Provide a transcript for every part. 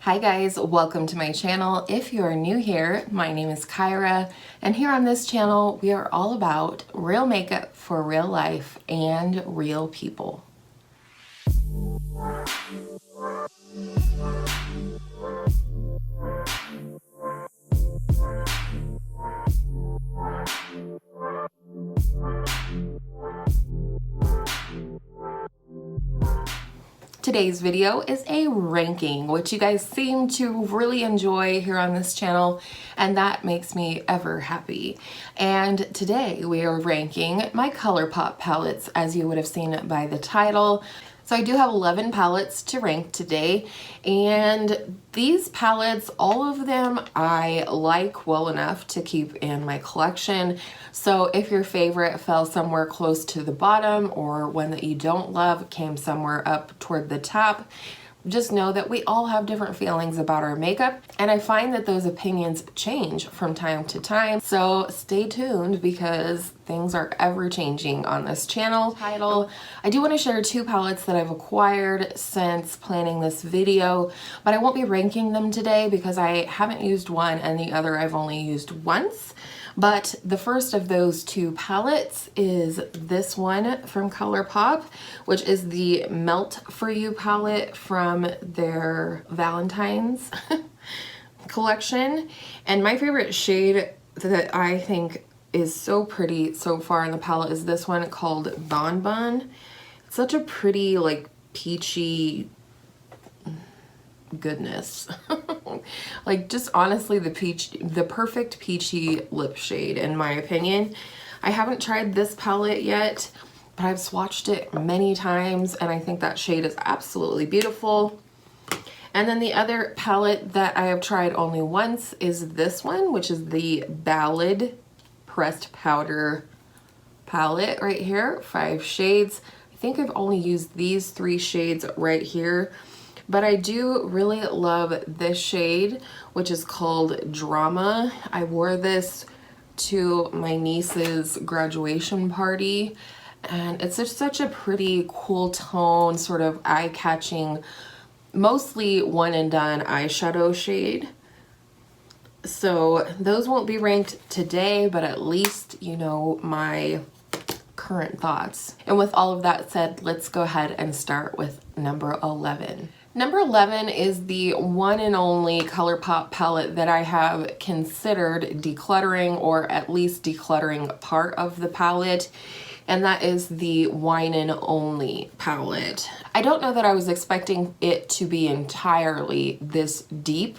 Hi guys, welcome to my channel. If you are new here, my name is Kyra, and here on this channel we are all about real makeup for real life and real people. Today's video is a ranking, which you guys seem to really enjoy here on this channel, and that makes me ever happy. And today we are ranking my ColourPop palettes, as you would have seen by the title. So I do have 11 palettes to rank today, and these palettes, all of them I like well enough to keep in my collection. So if your favorite fell somewhere close to the bottom, or one that you don't love came somewhere up toward the top, just know that we all have different feelings about our makeup, and I find that those opinions change from time to time. So stay tuned because things are ever changing on this channel. I do want to share two palettes that I've acquired since planning this video, but I won't be ranking them today because I haven't used one and the other I've only used once. But the first of those two palettes is this one from ColourPop, which is the Melt For You palette from their Valentine's collection. And my favorite shade that I think is so pretty so far in the palette is this one called Bon Bon. It's such a pretty, like, peachy goodness. Like, just honestly the perfect peachy lip shade in my opinion. I haven't tried this palette yet, but I've swatched it many times and I think that shade is absolutely beautiful. And then the other palette that I have tried only once is this one, which is the Ballad Pressed Powder palette right here, 5 shades. I think I've only used these 3 shades right here. But I do really love this shade, which is called Drama. I wore this to my niece's graduation party, and it's just such a pretty cool tone, sort of eye-catching, mostly one and done eyeshadow shade. So those won't be ranked today, but at least you know my current thoughts. And with all of that said, let's go ahead and start with number 11. Number 11 is the one and only ColourPop palette that I have considered decluttering, or at least decluttering part of the palette, and that is the Wine and Only palette. I don't know that I was expecting it to be entirely this deep,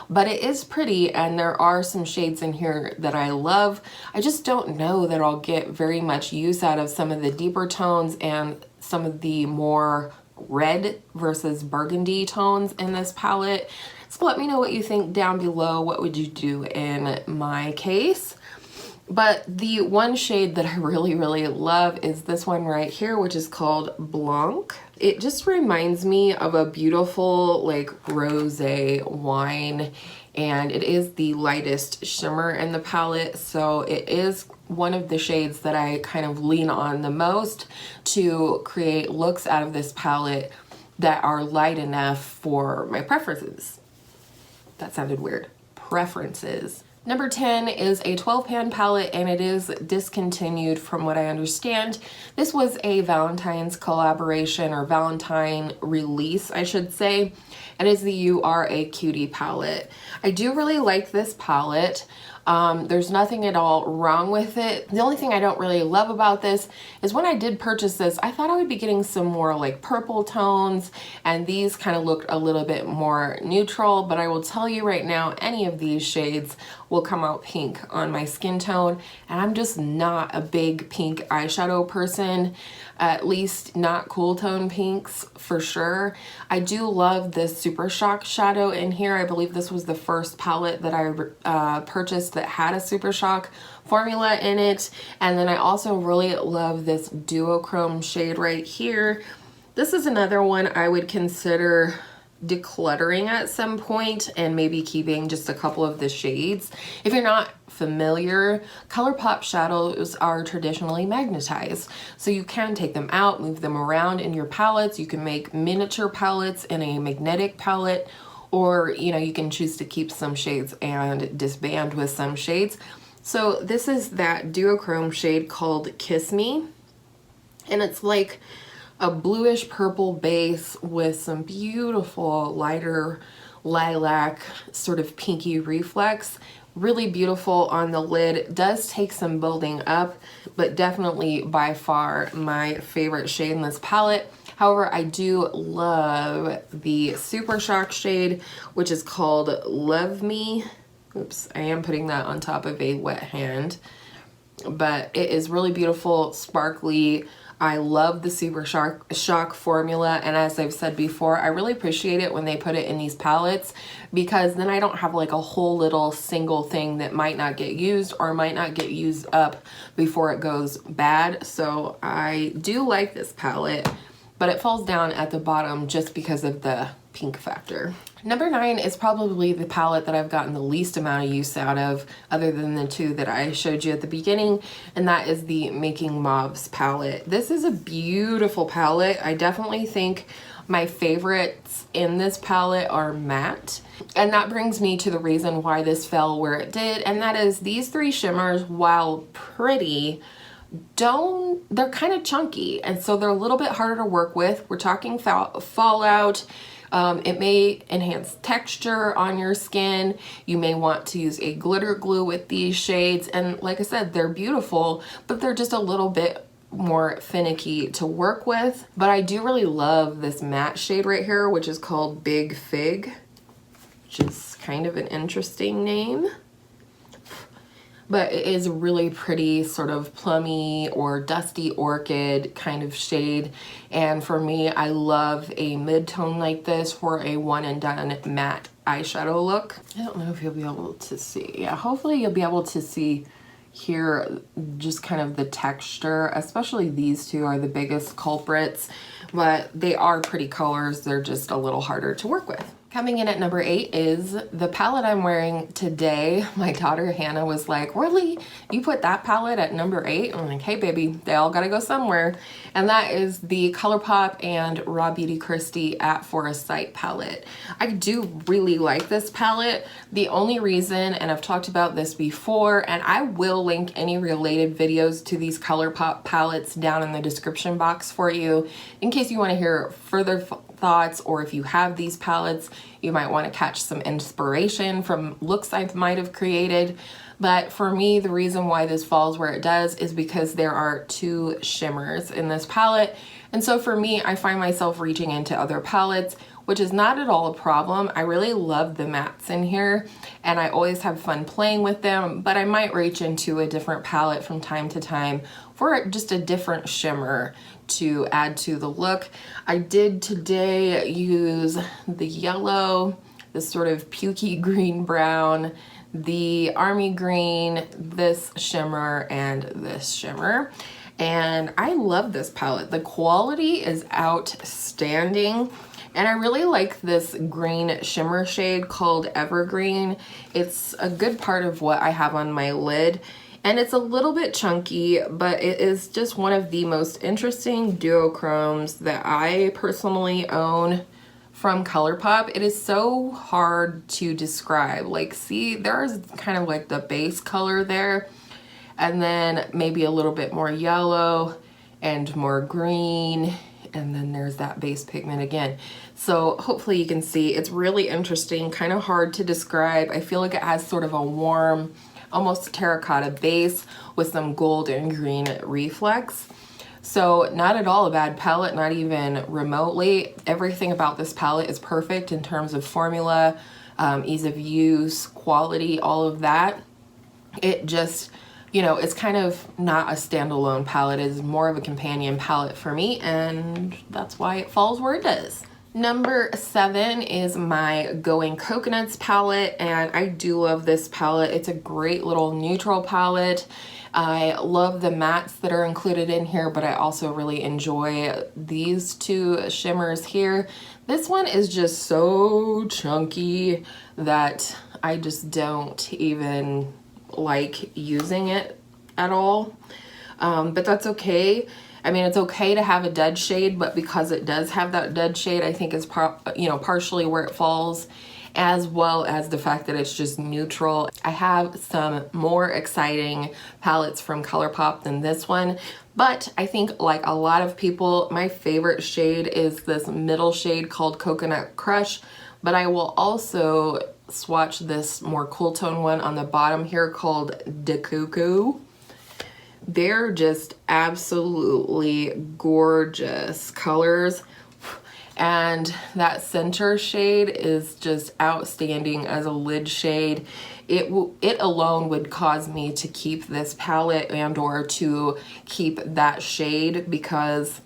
but it is pretty, and there are some shades in here that I love. I just don't know that I'll get very much use out of some of the deeper tones and some of the more red versus burgundy tones in this palette. So let me know what you think down below. What would you do in my case? But the one shade that I really love is this one right here, which is called Blanc. It just reminds me of a beautiful, like, rosé wine, and it is the lightest shimmer in the palette, so it is one of the shades that I kind of lean on the most to create looks out of this palette that are light enough for my preferences. That sounded weird. Preferences. Number 10 is a 12-pan palette, and it is discontinued from what I understand. This was a Valentine's collaboration, or Valentine release, I should say. It is the URA QT palette. I do really like this palette. There's nothing at all wrong with it. The only thing I don't really love about this is when I did purchase this, I thought I would be getting some more like purple tones, and these kind of looked a little bit more neutral, but I will tell you right now, any of these shades will come out pink on my skin tone, and I'm just not a big pink eyeshadow person, at least not cool tone pinks for sure. I do love this Super Shock shadow in here. I believe this was the first palette that I purchased that had a Super Shock formula in it. And then I also really love this duochrome shade right here. This is another one I would consider decluttering at some point and maybe keeping just a couple of the shades. If you're not familiar, ColourPop shadows are traditionally magnetized, so you can take them out, move them around in your palettes. You can make miniature palettes in a magnetic palette, or you know, you can choose to keep some shades and disband with some shades. So this is that duochrome shade called Kiss Me, and it's like a bluish purple base with some beautiful lighter lilac sort of pinky reflex. Really beautiful on the lid. It does take some building up, but definitely by far my favorite shade in this palette. However, I do love the Super Shock shade, which is called Love Me. Oops, I am putting that on top of a wet hand, but it is really beautiful, sparkly. I love the Super Shock formula, and as I've said before, I really appreciate it when they put it in these palettes, because then I don't have like a whole little single thing that might not get used or might not get used up before it goes bad. So I do like this palette, but it falls down at the bottom just because of the pink factor. Number 9 is probably the palette that I've gotten the least amount of use out of, other than the two that I showed you at the beginning, and that is the Making Mauves palette. This is a beautiful palette. I definitely think my favorites in this palette are matte, and that brings me to the reason why this fell where it did, and that is these three shimmers, while pretty, they're kind of chunky, and so they're a little bit harder to work with. We're talking fallout. It may enhance texture on your skin. You may want to use a glitter glue with these shades, and like I said, they're beautiful, but they're just a little bit more finicky to work with. But I do really love this matte shade right here, which is called Big Fig, which is kind of an interesting name. But it is really pretty, sort of plummy or dusty orchid kind of shade. And for me, I love a mid-tone like this for a one and done matte eyeshadow look. I don't know if you'll be able to see. Yeah, hopefully you'll be able to see here just kind of the texture. Especially these two are the biggest culprits, but they are pretty colors. They're just a little harder to work with. Coming in at number 8 is the palette I'm wearing today. My daughter Hannah was like, "Really? You put that palette at number 8? I'm like, "Hey baby, they all gotta go somewhere." And that is the ColourPop and Raw Beauty Kristi at Forest Sight palette. I do really like this palette. The only reason, and I've talked about this before, and I will link any related videos to these ColourPop palettes down in the description box for you in case you want to hear further thoughts, or if you have these palettes, you might want to catch some inspiration from looks I might have created. But for me, the reason why this falls where it does is because there are 2 shimmers in this palette. And so for me, I find myself reaching into other palettes, which is not at all a problem. I really love the mattes in here, and I always have fun playing with them, but I might reach into a different palette from time to time for just a different shimmer to add to the look. I did today use the yellow, this sort of pukey green brown, the army green, this shimmer, and this shimmer. And I love this palette. The quality is outstanding. And I really like this green shimmer shade called Evergreen. It's a good part of what I have on my lid. And it's a little bit chunky, but it is just one of the most interesting duochromes that I personally own from ColourPop. It is so hard to describe. Like, see, there's kind of like the base color there, and then maybe a little bit more yellow and more green, and then there's that base pigment again. So hopefully you can see it's really interesting, kind of hard to describe. I feel like it has sort of a warm, almost terracotta base with some gold and green reflex. So not at all a bad palette, not even remotely. Everything about this palette is perfect in terms of formula, ease of use, quality, all of that. It just, you know, it's kind of not a standalone palette. It's more of a companion palette for me, and that's why it falls where it does. Number 7 is my Going Coconuts palette, and I do love this palette. It's a great little neutral palette. I love the mattes that are included in here, but I also really enjoy these 2 shimmers here. This one is just so chunky that I just don't even like using it at all, but that's okay. I mean, it's okay to have a dead shade, but because it does have that dead shade, I think is partially where it falls. as well as the fact that it's just neutral. I have some more exciting palettes from ColourPop than this one, but I think like a lot of people, my favorite shade is this middle shade called Coconut Crush, but I will also swatch this more cool tone one on the bottom here called De Cuckoo. They're just absolutely gorgeous colors, and that center shade is just outstanding as a lid shade. It alone would cause me to keep this palette and or to keep that shade, because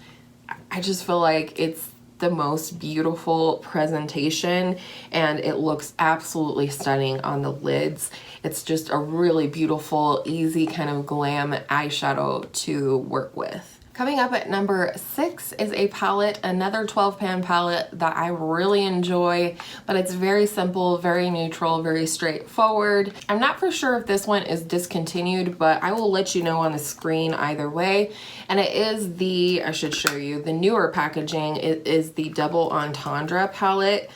I just feel like it's the most beautiful presentation and it looks absolutely stunning on the lids. It's just a really beautiful, easy kind of glam eyeshadow to work with. Coming up at number 6 is a palette, another 12 pan palette that I really enjoy, but it's very simple, very neutral, very straightforward. I'm not for sure if this one is discontinued, but I will let you know on the screen either way. And it is the, I should show you, the newer packaging. It is the Doubleentendre palette.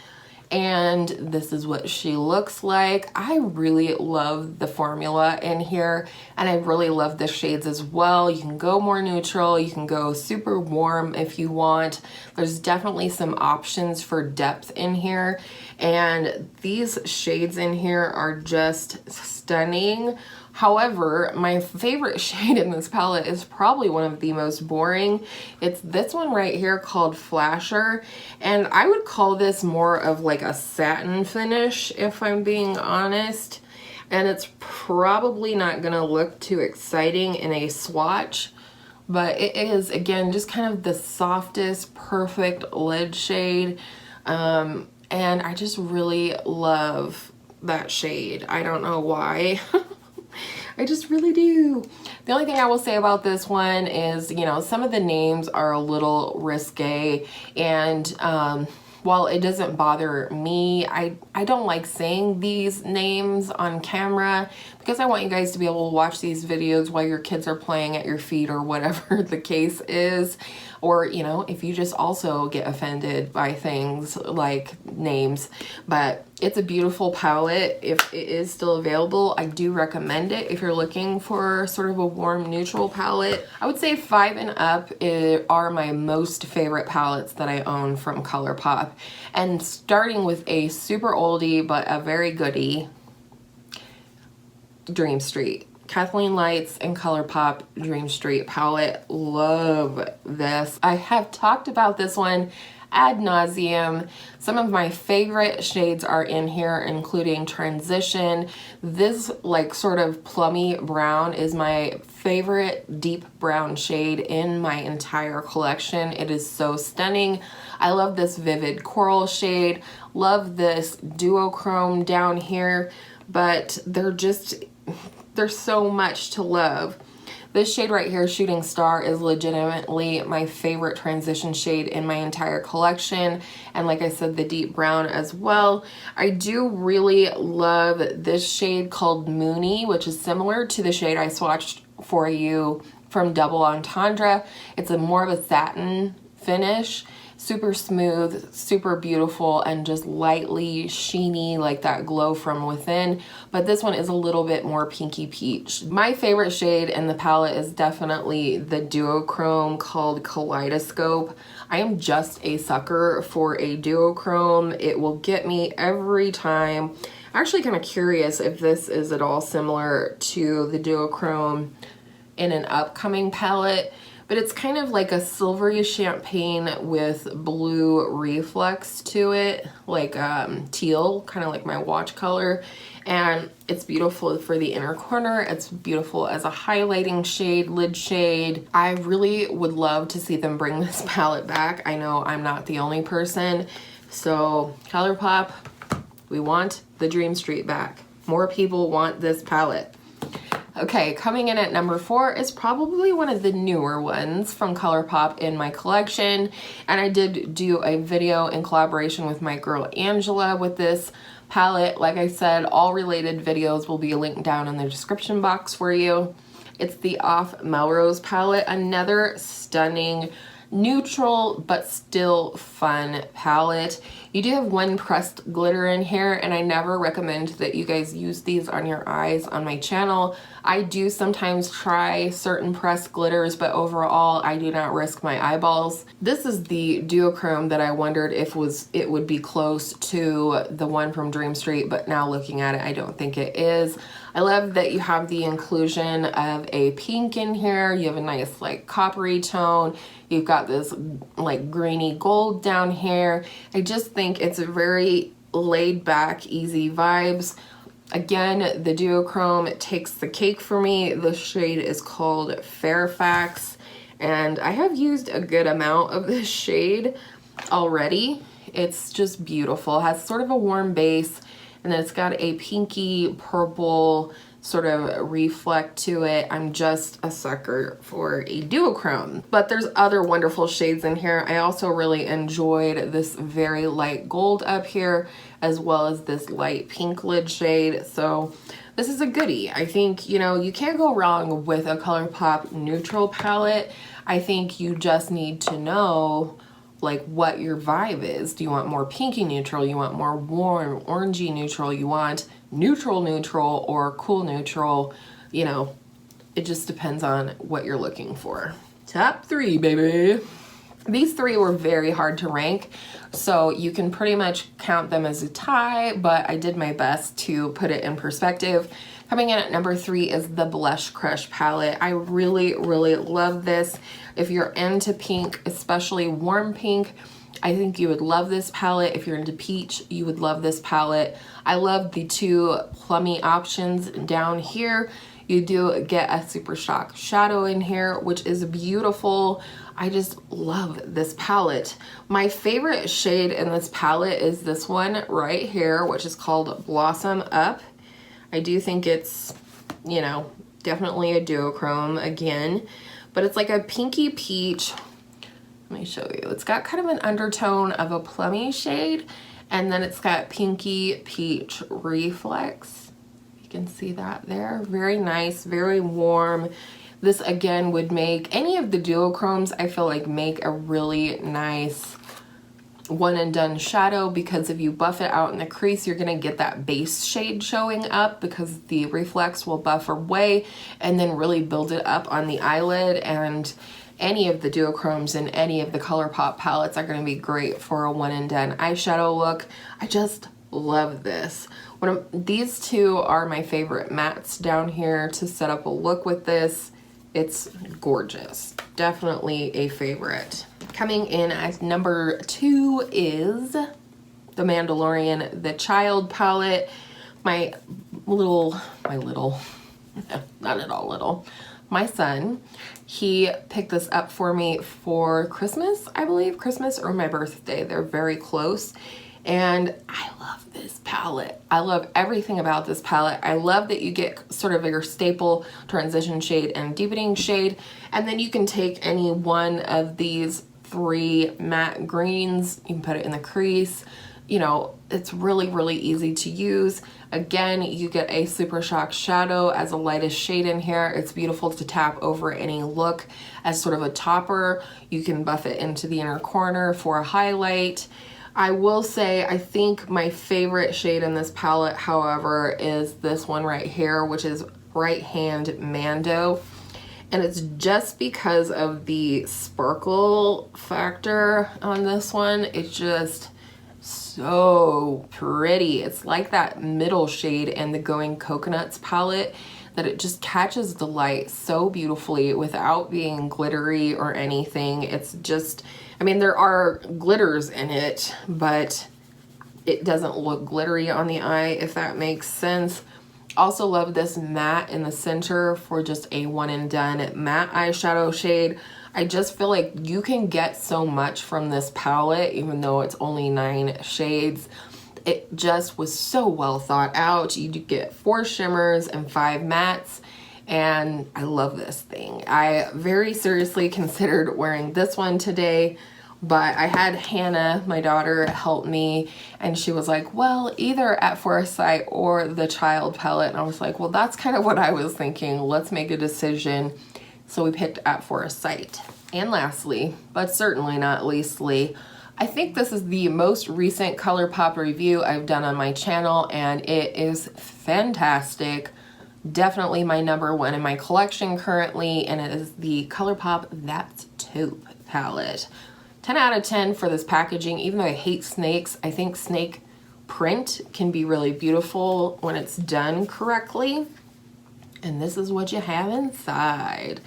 And this is what she looks like. I really love the formula in here, and I really love the shades as well. You can go more neutral, you can go super warm if you want. There's definitely some options for depth in here, and these shades in here are just stunning. However, my favorite shade in this palette is probably one of the most boring. It's this one right here called Flasher, and I would call this more of like a satin finish if I'm being honest. And it's probably not gonna look too exciting in a swatch, but it is, again, just kind of the softest, perfect lid shade. And I just really love that shade. I don't know why. I just really do. The only thing I will say about this one is, you know, some of the names are a little risque, and while it doesn't bother me, I don't like saying these names on camera because I want you guys to be able to watch these videos while your kids are playing at your feet or whatever the case is. Or, you know, if you just also get offended by things like names. But it's a beautiful palette. If it is still available, I do recommend it if you're looking for sort of a warm neutral palette. I would say 5 and up are my most favorite palettes that I own from ColourPop. And starting with a super oldie but a very goodie, Dream Street. Kathleen Lights and ColourPop Dream Street palette. Love this. I have talked about this one ad nauseum. Some of my favorite shades are in here, including Transition. This like sort of plummy brown is my favorite deep brown shade in my entire collection. It is so stunning. I love this vivid coral shade. Love this duochrome down here, but there's so much to love. This shade right here, Shooting Star, is legitimately my favorite transition shade in my entire collection. And like I said, the deep brown as well. I do really love this shade called Moony, which is similar to the shade I swatched for you from Doubleentendre. It's a more of a satin finish. Super smooth, super beautiful, and just lightly sheeny, like that glow from within. But this one is a little bit more pinky peach. My favorite shade in the palette is definitely the duochrome called Kaleidoscope. I am just a sucker for a duochrome. It will get me every time. I'm actually kind of curious if this is at all similar to the duochrome in an upcoming palette. But it's kind of like a silvery champagne with blue reflex to it, like teal, kind of like my watch color. And it's beautiful for the inner corner. It's beautiful as a highlighting shade, lid shade. I really would love to see them bring this palette back. I know I'm not the only person. So ColourPop, we want the Dream Street back. More people want this palette. Okay, coming in at number 4 is probably one of the newer ones from ColourPop in my collection. And I did do a video in collaboration with my girl Angela with this palette. Like I said, all related videos will be linked down in the description box for you. It's the Off Melrose palette, another stunning neutral but still fun palette. You do have one pressed glitter in here, and I never recommend that you guys use these on your eyes on my channel. I do sometimes try certain pressed glitters, but overall I do not risk my eyeballs. This is the duochrome that I wondered if it would be close to the one from Dream Street, but now looking at it, I don't think it is. I love that you have the inclusion of a pink in here. You have a nice like coppery tone. You've got this like greeny gold down here. I just think it's a very laid back, easy vibes. Again, the duochrome takes the cake for me. The shade is called Fairfax, and I have used a good amount of this shade already. It's just beautiful. It has sort of a warm base, and then it's got a pinky purple sort of reflect to it. I'm just a sucker for a duochrome. But there's other wonderful shades in here. I also really enjoyed this very light gold up here, as well as this light pink lid shade. So this is a goodie. I think, you know, you can't go wrong with a ColourPop neutral palette. I think you just need to know like what your vibe is. Do you want more pinky neutral? You want more warm orangey neutral? You want neutral or cool neutral? You know, it just depends on what you're looking for. Top 3, baby. These 3 were very hard to rank, so you can pretty much count them as a tie, but I did my best to put it in perspective. Coming in at number 3 is the Blush Crush palette. I really, really love this. If you're into pink, especially warm pink, I think you would love this palette. If you're into peach, you would love this palette. I love the 2 plummy options down here. You do get a Super Shock shadow in here, which is beautiful. I just love this palette. My favorite shade in this palette is this one right here, which is called Blossom Up. I do think it's, you know, definitely a duochrome again, but it's like a pinky peach. Let me show you. It's got kind of an undertone of a plummy shade, and then it's got pinky peach reflex. You can see that there. Very nice, very warm. This again would make any of the duochromes, I feel like, make a really nice one and done shadow, because if you buff it out in the crease, you're gonna get that base shade showing up because the reflex will buff away and then really build it up on the eyelid. And any of the duochromes in any of the ColourPop palettes are gonna be great for a one and done eyeshadow look. I just love this. These 2 are my favorite mattes down here to set up a look with this. It's gorgeous. Definitely a favorite. Coming in at number 2 is the Mandalorian The Child palette. My son, he picked this up for me for Christmas, I believe, Christmas or my birthday. They're very close. And I love this palette. I love everything about this palette. I love that you get sort of your staple transition shade and deepening shade, and then you can take any one of these 3 matte greens, you can put it in the crease. You know, it's really, really easy to use. Again, you get a Super Shock shadow as a lightest shade in here. It's beautiful to tap over any look as sort of a topper. You can buff it into the inner corner for a highlight. I will say, I think my favorite shade in this palette, however, is this one right here, which is Right Hand Mando. And it's just because of the sparkle factor on this one. It's just so pretty. It's like that middle shade in the Going Coconuts palette, that it just catches the light so beautifully without being glittery or anything. It's just, I mean, there are glitters in it, but it doesn't look glittery on the eye, if that makes sense. Also love this matte in the center for just a one and done matte eyeshadow shade. I just feel like you can get so much from this palette, even though it's only 9 shades. It just was so well thought out. You get 4 shimmers and 5 mattes, and I love this thing. I very seriously considered wearing this one today, but I had Hannah, my daughter, help me, and she was like, well, either at First Sight or the Child palette. And I was like, well, that's kind of what I was thinking. Let's make a decision. So we picked At First Sight. And lastly, but certainly not leastly, I think this is the most recent ColourPop review I've done on my channel, and it is fantastic. Definitely my #1 in my collection currently, and it is the ColourPop That's Taupe palette. 10 out of 10 for this packaging. Even though I hate snakes, I think snake print can be really beautiful when it's done correctly. And this is what you have inside.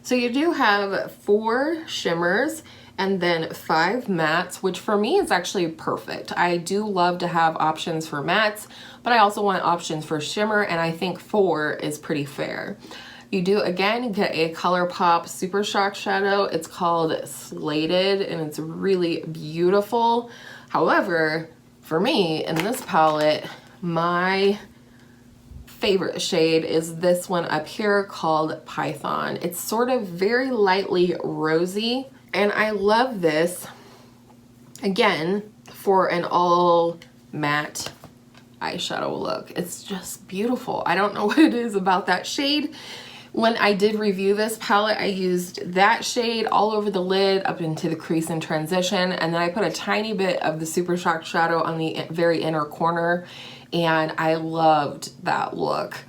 So you do have 4 shimmers and then 5 mattes, which for me is actually perfect. I do love to have options for mattes, but I also want options for shimmer, and I think 4 is pretty fair. You do again get a ColourPop Super Shock shadow. It's called Slated, and it's really beautiful. However, for me in this palette, my favorite shade is this one up here called Python. It's sort of very lightly rosy, and I love this again for an all matte eyeshadow look. It's just beautiful. I don't know what it is about that shade. When I did review this palette, I used that shade all over the lid up into the crease and transition, and then I put a tiny bit of the Super Shock shadow on the very inner corner, and I loved that look.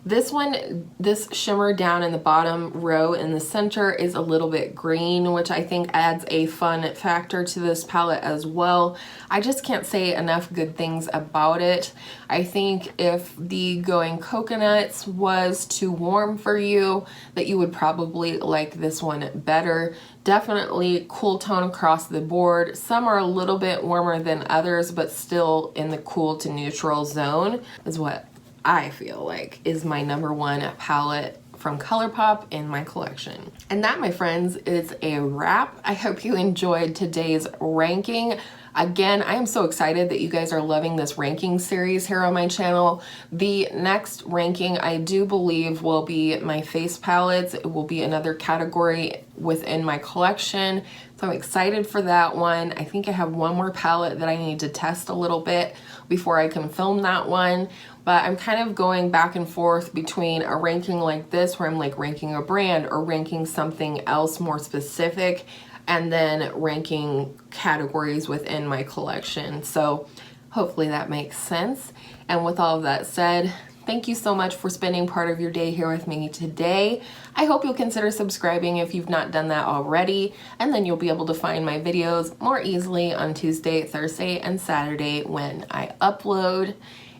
This one, this shimmer down in the bottom row in the center is a little bit green, which I think adds a fun factor to this palette as well. I just can't say enough good things about it. I think if the Going Coconuts was too warm for you, that you would probably like this one better. Definitely cool tone across the board. Some are a little bit warmer than others, but still in the cool to neutral zone is what I feel like is my #1 palette from ColourPop in my collection. And that, my friends, is a wrap. I hope you enjoyed today's ranking. Again, I am so excited that you guys are loving this ranking series here on my channel. The next ranking, I do believe, will be my face palettes. It will be another category within my collection. So I'm excited for that one. I think I have one more palette that I need to test a little bit before I can film that one. But I'm kind of going back and forth between a ranking like this, where I'm like ranking a brand or ranking something else more specific, and then ranking categories within my collection. So hopefully that makes sense. And with all of that said, thank you so much for spending part of your day here with me today. I hope you'll consider subscribing if you've not done that already, and then you'll be able to find my videos more easily on Tuesday, Thursday, and Saturday when I upload.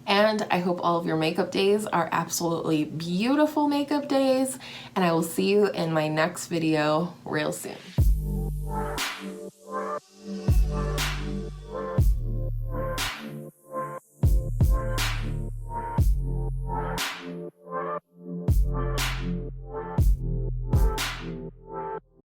And I hope all of your makeup days are absolutely beautiful makeup days, and I will see you in my next video real soon.